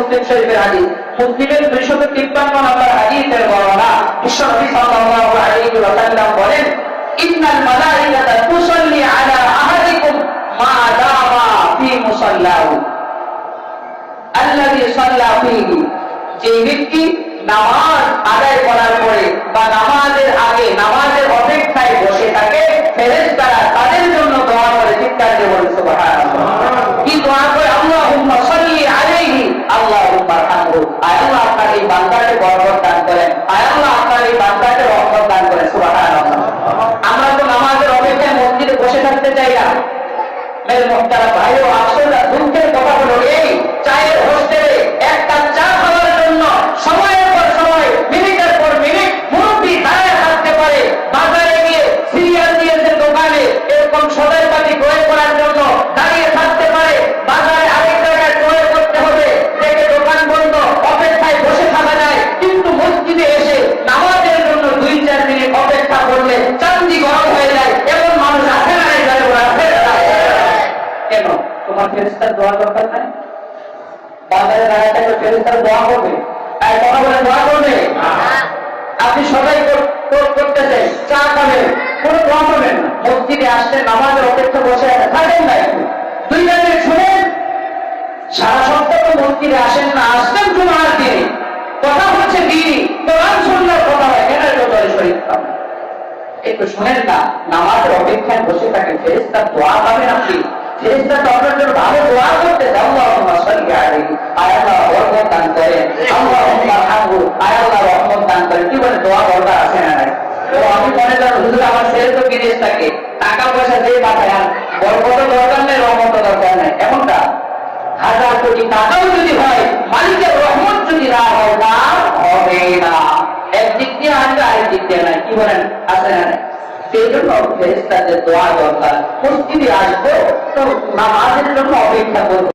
মুসলিম শরীফের হাদিস, মুসলিমের 253 নম্বর হাদিসের বর্ণনা। বিশ্বনবী সাল্লাল্লাহু আলাইহি ওয়াসাল্লাম বলেন, ইন্নাল মালাইকাতা তুসাল্লি আলা আহাদিকুম মা দামা ফি মুসাল্লাহু আল্লাযী সাল্লা ফীহি। যে ব্যক্তি নামাজ আদায় করার পরে বা নামাজের আগে নামাজের অপেক্ষায় বসে থাকে, ফেরেশতারা তাদের জন্য দোয়া করে। চিৎকার দিয়ে বলেন সুবহানাল্লাহ। কি দোয়া করে? আল্লাহুম্মা সাল্লি আলাইহি আল্লাহুম্মা আরহামহু। আয় আল্লাহ আপনার এই বান্দাকে বরকত দান করেন, আয় আল্লাহ আপনার এই বান্দাকে রহমত দান করেন। সুবহানাল্লাহ। আমরা তো নামাজের অপেক্ষায় মসজিদে বসে থাকতে চাই না। মেরে মুহতারাম ভাই ও আসলে দুঃখের কথা হলো এই, চায়ের হোস্টেলে এক কাপ চা খাওয়ার জন্য সময়ের পর সময়, মিনিটের পর মিনিট মুরব্বি দাঁড়ায় থাকতে পারে। বাজারে গিয়ে সিরিয়াল দিয়েছে দোকানে এরকম সদাইপাতি ক্রয় করার জন্য দাঁড়িয়ে থাকতে পারে। বাজারে আরেক জায়গায় ক্রয় করতে হবে, দেখে দোকান বন্ধ, অপেক্ষায় বসে থাকা যায়। কিন্তু মসজিদে এসে নামাজের জন্য 2-4 মিনিট অপেক্ষা করলে চান্দি গরম হয়ে যায়। এমন মানুষ আছে না? কেন? তোমার ফেরেশতার দোয়া দরকার নাই? বাজারে দাঁড়ায় থাকলে ফেরেশতার দোয়া করবে? আর কথা বলে দোয়া করবে? আপনি সবাই করতেছেন, চা খাবেন, কোনো দোয়া করবেন না। মসজিদে আসলে নামাজের অপেক্ষা বসে থাকেন না, একটু 2 মিনিট শুনেন। সারা সপ্তাহ তো মসজিদে আসেন না, আসতেন জুমার দিনে। কথা হচ্ছে দিনই কোরআন সুন্নাহর কথা হয়, কেন দরবারে শরীফ পাবেন? একটু শুনেন না, নামাজের অপেক্ষায় বসে থাকেন, ফেরেশতার দোয়া পাবেন আপনি। ফেরেশতা তো আপনার জন্য ভালো দোয়া করতে, আল্লাহুম্মা সাল্লি আলাইহি, আয় আল্লাহ বরকত দান করেন, আল্লাহুম্মা আরহামহু, আয় আল্লাহ রহমত দান করেন। কি বলে? দোয়া দরকার আছে না নাই? তো আমি মনে করেন হুজুর আমার ছেলে তো বিদেশ থাকে, টাকা পয়সা দিয়ে পাঠায়, বরকত দরকার নেই, রহমত দরকার নেই, এমনটা 1000 কোটি টাকাও যদি হয়, মালিকের রহমত যদি না হয়, তা হবে না। একদিক দিয়ে আসবে, আরেক দিক দিয়ে নাই। কি বলেন? আছে না নাই? সেই জন্য ফেরেশতাদের দোয়া দরকার। মসজিদে আসবো তো নামাজের জন্য অপেক্ষা করবো।